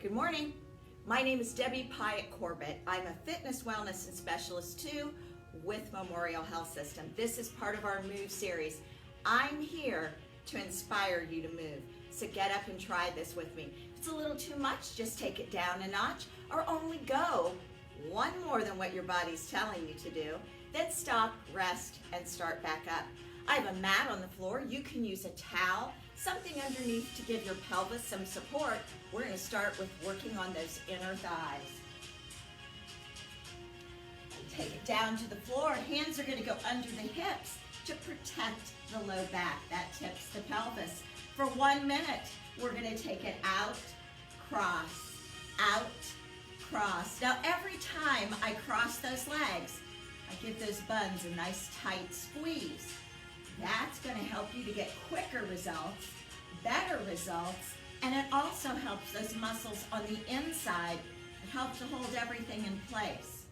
Good morning. My name is Debbie Pyatt Corbett. I'm a fitness, wellness, and specialist too with Memorial Health System. This is part of our Move series. I'm here to inspire you to move. So get up and try this with me. If it's a little too much, just take it down a notch or only go one more than what your body's telling you to do. Then stop, rest, and start back up. I have a mat on the floor. You can use a towel, something underneath to give your pelvis some support. We're going to start with working on those inner thighs. Take it down to the floor. Hands are going to go under the hips to protect the low back. That tips the pelvis. For 1 minute, we're going to take it out, cross, out, cross. Now every time I cross those legs, I give those buns a nice tight squeeze. That's going to help you to get quicker results, better results, and it also helps those muscles on the inside help to hold everything in place.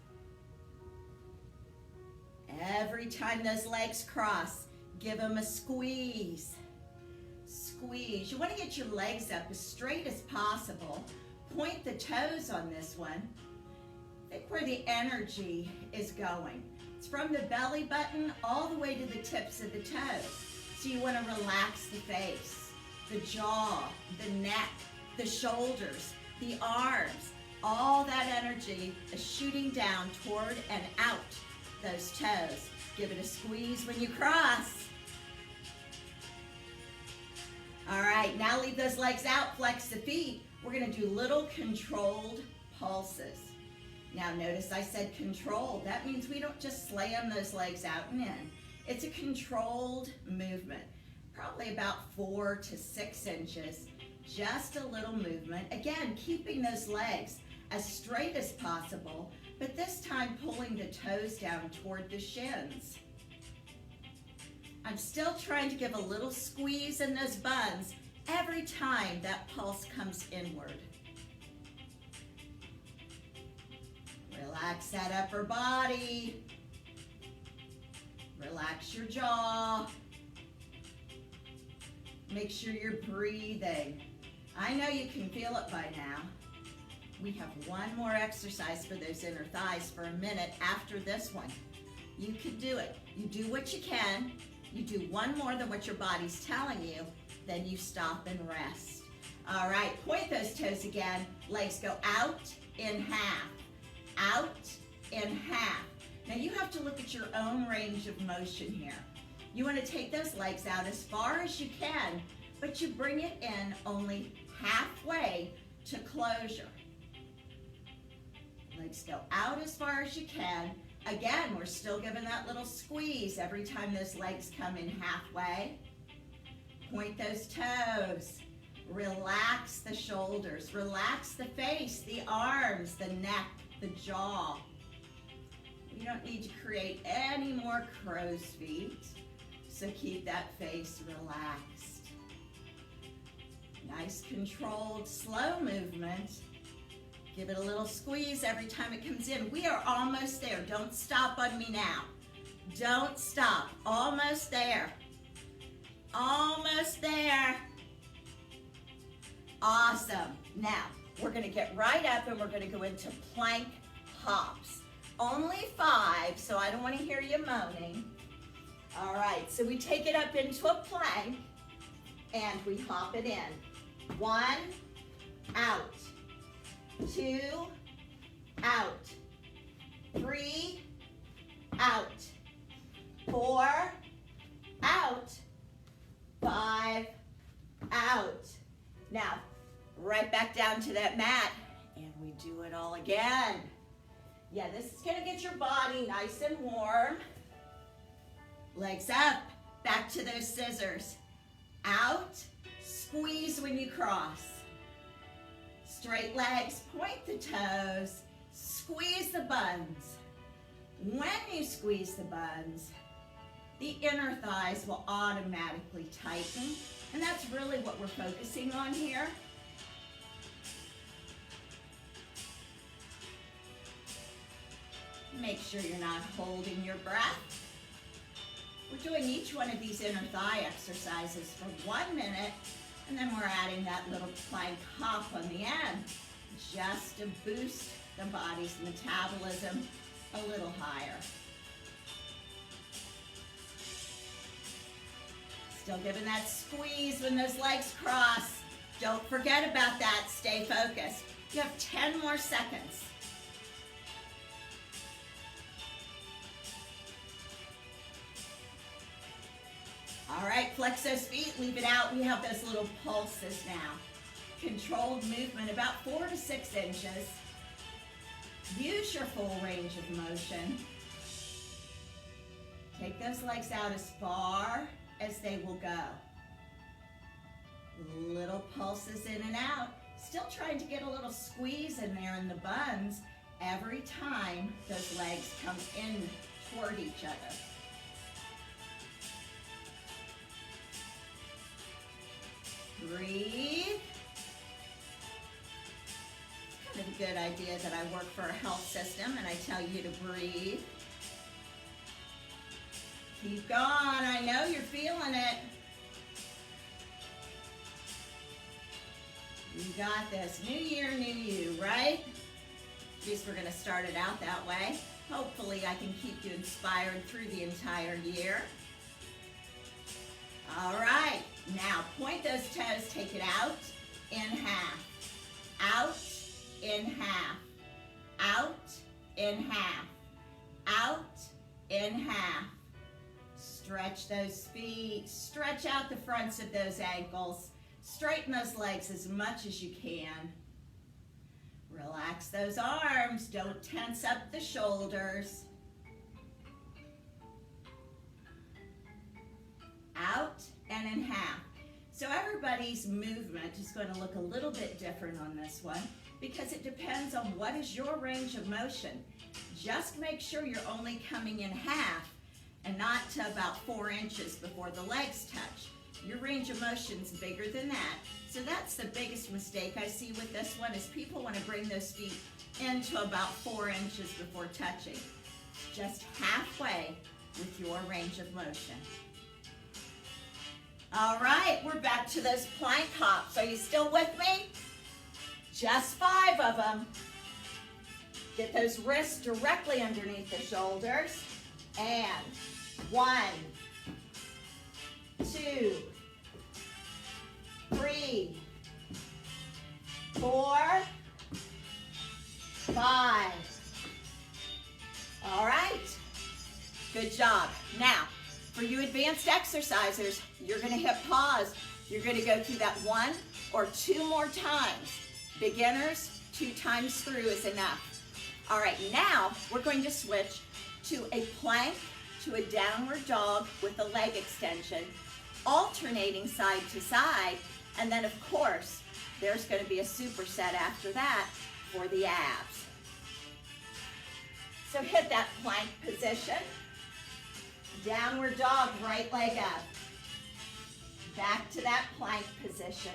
Every time those legs cross, give them a squeeze. Squeeze. You want to get your legs up as straight as possible. Point the toes on this one. Think where the energy is going. It's from the belly button all the way to the tips of the toes. So you want to relax the face, the jaw, the neck, the shoulders, the arms. All that energy is shooting down toward and out those toes. Give it a squeeze when you cross. All right, now leave those legs out, flex the feet. We're going to do little controlled pulses. Now notice I said controlled. That means we don't just slam those legs out and in. It's a controlled movement, probably about 4 to 6 inches, just a little movement. Again, keeping those legs as straight as possible, but this time pulling the toes down toward the shins. I'm still trying to give a little squeeze in those buns every time that pulse comes inward. Relax that upper body. Relax your jaw. Make sure you're breathing. I know you can feel it by now. We have one more exercise for those inner thighs for a minute after this one. You can do it. You do what you can. You do one more than what your body's telling you, then you stop and rest. All right, point those toes again. Legs go out in half. Out in half. Now you have to look at your own range of motion here. You want to take those legs out as far as you can, but you bring it in only halfway to closure. Legs go out as far as you can. Again, we're still giving that little squeeze every time those legs come in halfway. Point those toes. Relax the shoulders. Relax the face, the arms, the neck, the jaw. You don't need to create any more crow's feet, so keep that face relaxed. Nice controlled, slow movement. Give it a little squeeze every time it comes in. We are almost there. Don't stop on me now. Don't stop. Almost there. Almost there. Awesome. Now, we're going to get right up and we're going to go into plank hops. Only 5, so I don't want to hear you moaning. All right, so we take it up into a plank and we hop it in. 1, out. 2, out. 3, out. 4, out. 5, out. Now, right back down to that mat, and we do it all again. Yeah, this is gonna get your body nice and warm. Legs up, back to those scissors. Out, squeeze when you cross. Straight legs, point the toes, squeeze the buns. When you squeeze the buns, the inner thighs will automatically tighten, and that's really what we're focusing on here. Make sure you're not holding your breath. We're doing each one of these inner thigh exercises for 1 minute, and then we're adding that little plank hop on the end. just to boost the body's metabolism a little higher. Still giving that squeeze when those legs cross. Don't forget about that. Stay focused. You have 10 more seconds. All right, flex those feet, leave it out. We have those little pulses now. Controlled movement, about 4 to 6 inches. Use your full range of motion. Take those legs out as far as they will go. Little pulses in and out. Still trying to get a little squeeze in there in the buns every time those legs come in toward each other. Breathe. It's kind of a good idea that I work for a health system and I tell you to breathe. Keep going. I know you're feeling it. You got this. New year, new you, right? At least we're going to start it out that way. Hopefully I can keep you inspired through the entire year. All right. Now point those toes, take it out, in half, out, in half, out, in half, out, in half. Stretch those feet, stretch out the fronts of those ankles, straighten those legs as much as you can. Relax those arms, don't tense up the shoulders. Out and in half. So everybody's movement is going to look a little bit different on this one because it depends on what is your range of motion. Just make sure you're only coming in half and not to about 4 inches before the legs touch. Your range of motion's bigger than that. So that's the biggest mistake I see with this one is people want to bring those feet into about 4 inches before touching. Just halfway with your range of motion. All right, we're back to those plank hops. Are you still with me? Just 5 of them. Get those wrists directly underneath the shoulders. And 1, 2, 3, 4, 5. All right, good job. Now, for you advanced exercisers, you're going to hit pause. You're going to go through that 1 or 2 more times. Beginners, 2 times through is enough. All right, now we're going to switch to a plank to a downward dog with a leg extension, alternating side to side, and then of course, there's going to be a superset after that for the abs. So hit that plank position. Downward dog, right leg up. Back to that plank position.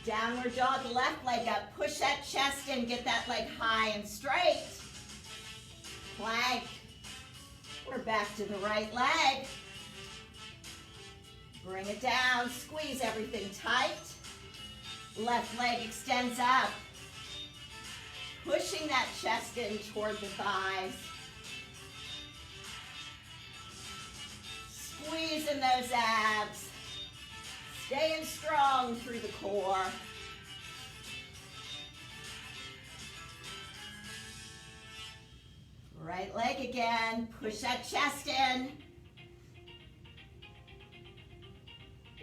Downward dog, left leg up. Push that chest in, get that leg high and straight. Plank. We're back to the right leg. Bring it down, squeeze everything tight. Left leg extends up. Pushing that chest in toward the thighs. Squeezing those abs. Staying strong through the core. Right leg again. Push that chest in.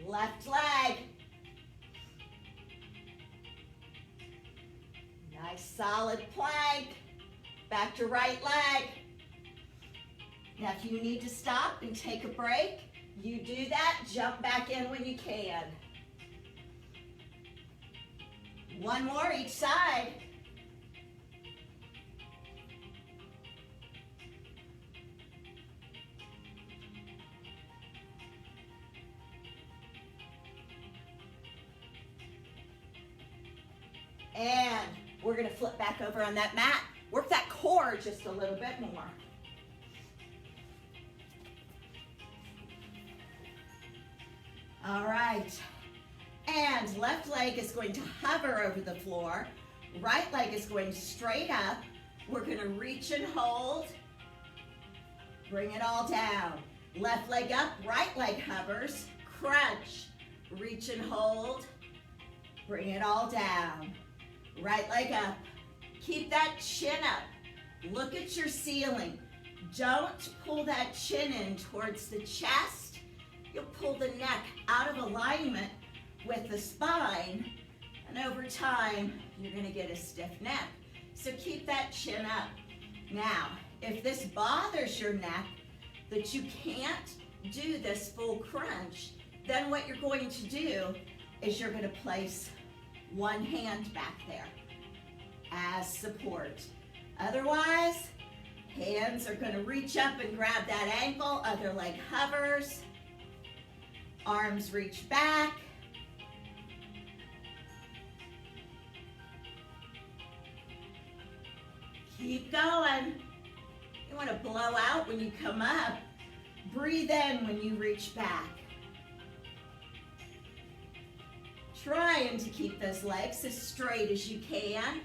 Left leg. Nice solid plank. Back to right leg. Now if you need to stop and take a break, you do that. Jump back in when you can. 1 more each side. And we're going to flip back over on that mat. Work that core just a little bit more. All right. And And left leg is going to hover over the floor. Right leg is going straight up. We're going to reach and hold. Bring it all down. Left leg up, right leg hovers. Crunch. Reach and hold. Bring it all down. Right leg up. Keep that chin up. Look at your ceiling. Don't pull that chin in towards the chest. You'll pull the neck out of alignment with the spine, and over time, you're gonna get a stiff neck. So keep that chin up. Now, if this bothers your neck, that you can't do this full crunch, then what you're going to do is you're gonna place one hand back there as support. Otherwise, hands are gonna reach up and grab that ankle, other leg hovers, arms reach back. Keep going. You wanna blow out when you come up. Breathe in when you reach back. Trying to keep those legs as straight as you can.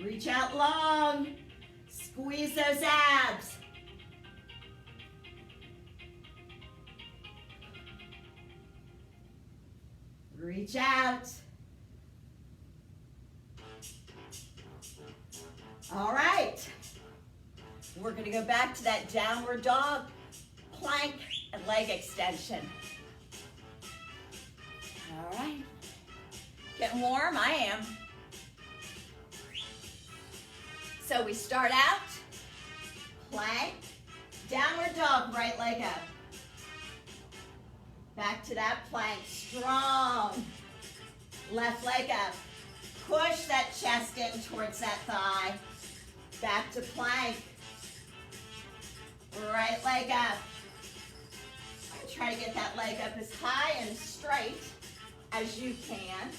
Reach out long. Squeeze those abs. Reach out. All right. We're going to go back to that downward dog, plank, and leg extension. All right. Getting warm? I am. So we start out, plank, downward dog, right leg up. Back to that plank, strong. Left leg up. Push that chest in towards that thigh. Back to plank. Right leg up. Try to get that leg up as high and straight as you can.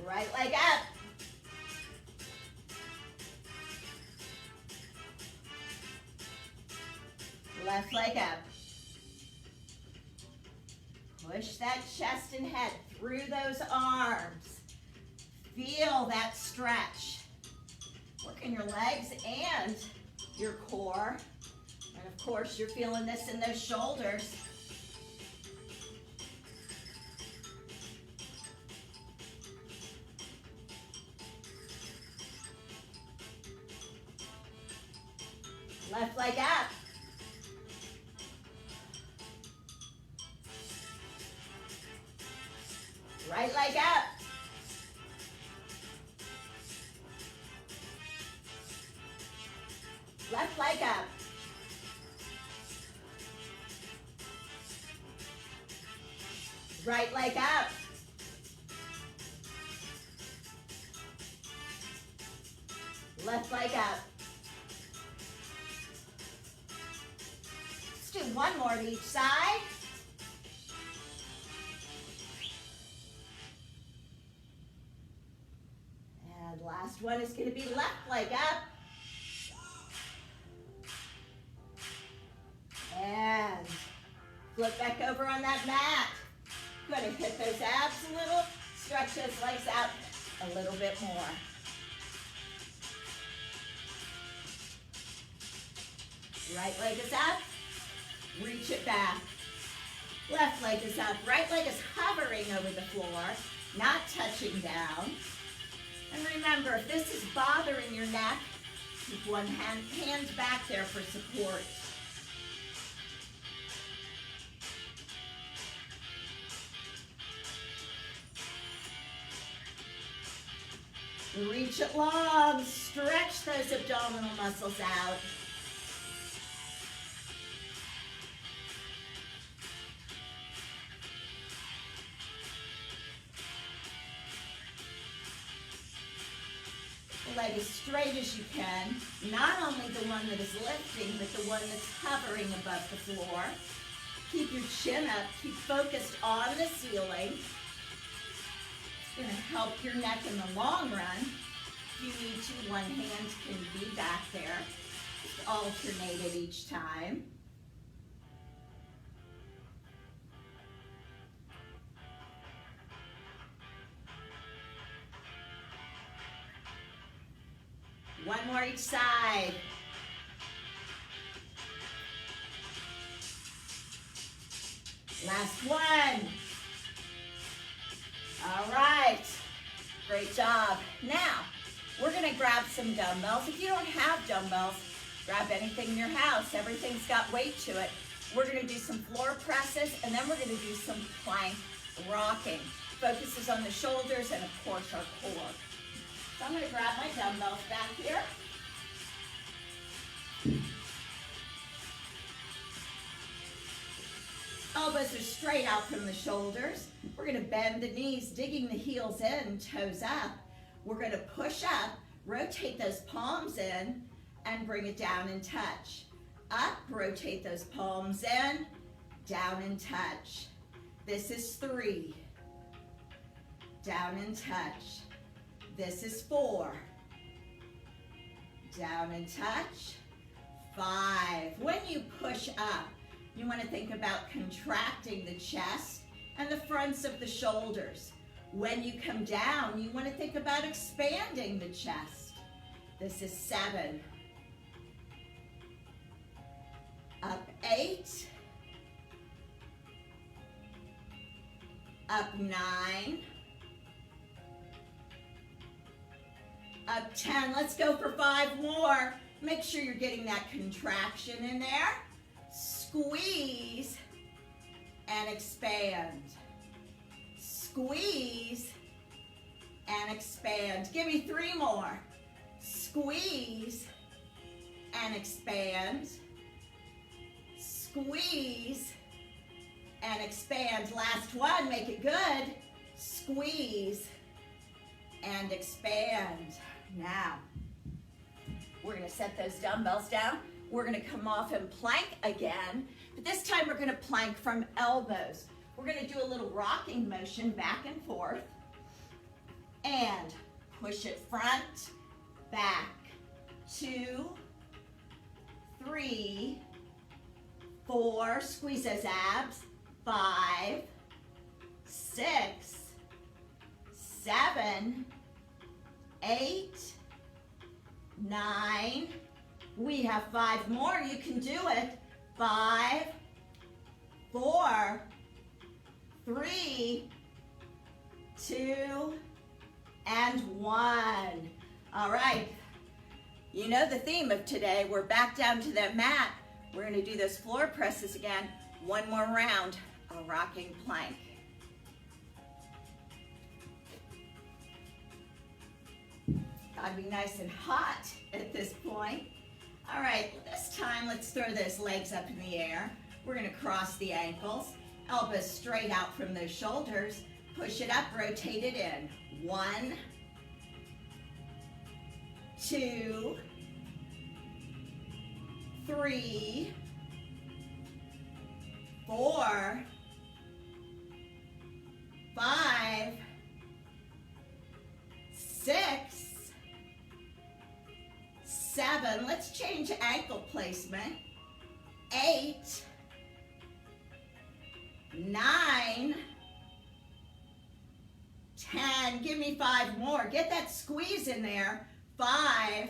Right leg up. Left leg up. Push that chest and head through those arms. Feel that stretch. Working your legs and your core. And of course, you're feeling this in those shoulders. Left leg up. Right leg up. Left leg up. Right leg up. Left leg up. Let's do one more to each side. And last one is going to be left leg up. And flip back over on that mat. Going to hit those abs a little, stretch those legs out a little bit more. Right leg is up, reach it back. Left leg is up, right leg is hovering over the floor, not touching down. And remember, if this is bothering your neck, keep one hand back there for support. Reach it long, stretch those abdominal muscles out. The leg as straight as you can, not only the one that is lifting, but the one that's hovering above the floor. Keep your chin up, keep focused on the ceiling. It's going to help your neck in the long run. If you need to one hand can be back there. Just alternate it each time. One more each side. Last one. All right. Great job. Now, we're going to grab some dumbbells. If you don't have dumbbells, grab anything in your house. Everything's got weight to it. We're going to do some floor presses, and then we're going to do some plank rocking. Focuses on the shoulders and, of course, our core. So I'm going to grab my dumbbells back here. Elbows are straight out from the shoulders. We're going to bend the knees, digging the heels in, toes up. We're going to push up, rotate those palms in, and bring it down and touch. Up, rotate those palms in, down and touch. This is 3. Down and touch. This is 4. Down and touch. 5. When you push up, you want to think about contracting the chest and the fronts of the shoulders. When you come down, you want to think about expanding the chest. This is 7. Up 8. Up 9. Up 10. Let's go for 5 more. Make sure you're getting that contraction in there. Squeeze and expand. Squeeze and expand. Give me 3 more. Squeeze and expand. Squeeze and expand. Last one, make it good. Squeeze and expand. Now, we're going to set those dumbbells down. We're going to come off and plank again, but this time we're going to plank from elbows. We're going to do a little rocking motion back and forth and push it front, back, 2, 3, 4, squeeze those abs, 5, 6, 7, 8, 9, we have 5 more, you can do it, 5, 4, 3, 2, and 1. All right, you know the theme of today, we're back down to that mat. We're gonna do those floor presses again, 1 more round, a rocking plank. Gotta be nice and hot at this point. All right, this time let's throw those legs up in the air. We're gonna cross the ankles, elbows straight out from those shoulders, push it up, rotate it in. 1, 2, 3, 4, 5, 6, 7, let's change ankle placement, 8, 9, 10, give me 5 more, get that squeeze in there, 5,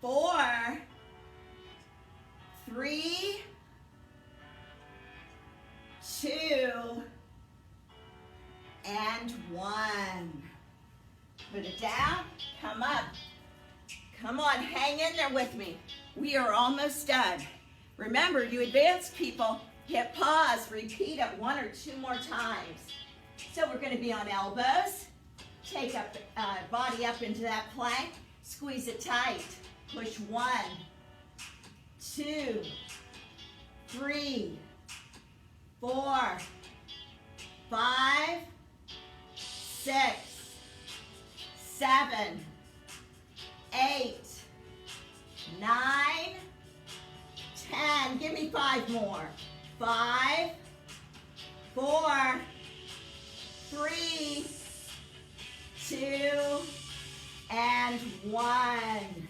4, 3, 2, and 1. Put it down, come up. Come on, hang in there with me. We are almost done. Remember, you advanced people, hit pause, repeat it 1 or 2 more times. So we're gonna be on elbows, take up body up into that plank, squeeze it tight, push 1, 2, 3, 4, 5, 6, 7, 8, 9, 10. Give me 5 more. 5, 4, 3, 2, one.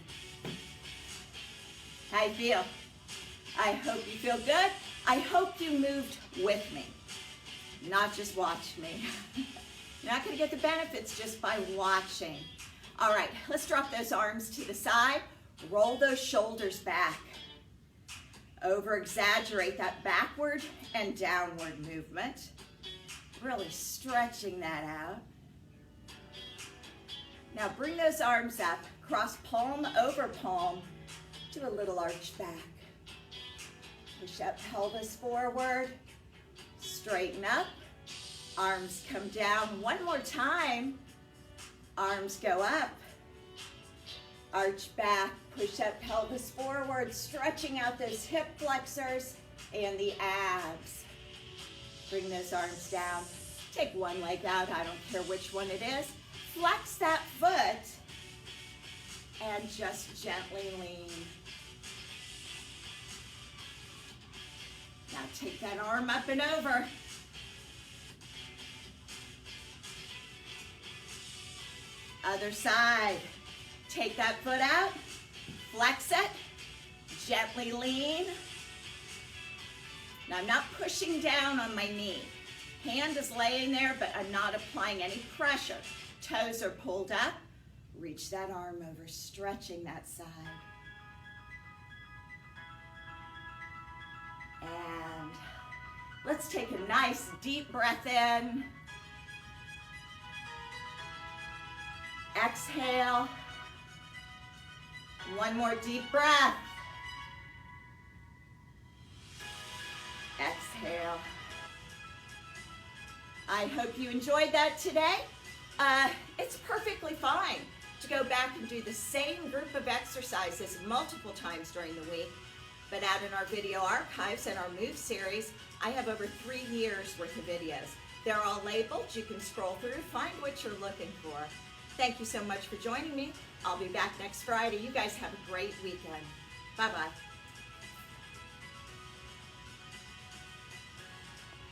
How you feel? I hope you feel good. I hope you moved with me, not just watch me. You're not gonna get the benefits just by watching. All right, let's drop those arms to the side. Roll those shoulders back. Over exaggerate that backward and downward movement. Really stretching that out. Now bring those arms up, cross palm over palm, do a little arch back. Push up pelvis forward, straighten up, arms come down. One more time, arms go up, arch back, push up pelvis forward, stretching out those hip flexors and the abs. Bring those arms down. Take one leg out, I don't care which one it is. Flex that foot and just gently lean. Now take that arm up and over. Other side. Take that foot out, flex it, gently lean. Now I'm not pushing down on my knee. Hand is laying there, but I'm not applying any pressure. Toes are pulled up. Reach that arm over, stretching that side. And let's take a nice deep breath in. Exhale. One more deep breath. Exhale. I hope you enjoyed that today. It's perfectly fine to go back and do the same group of exercises multiple times during the week, but out in our video archives and our Move series, I have over 3 years worth of videos. They're all labeled. You can scroll through, find what you're looking for. Thank you so much for joining me. I'll be back next Friday. You guys have a great weekend. Bye-bye.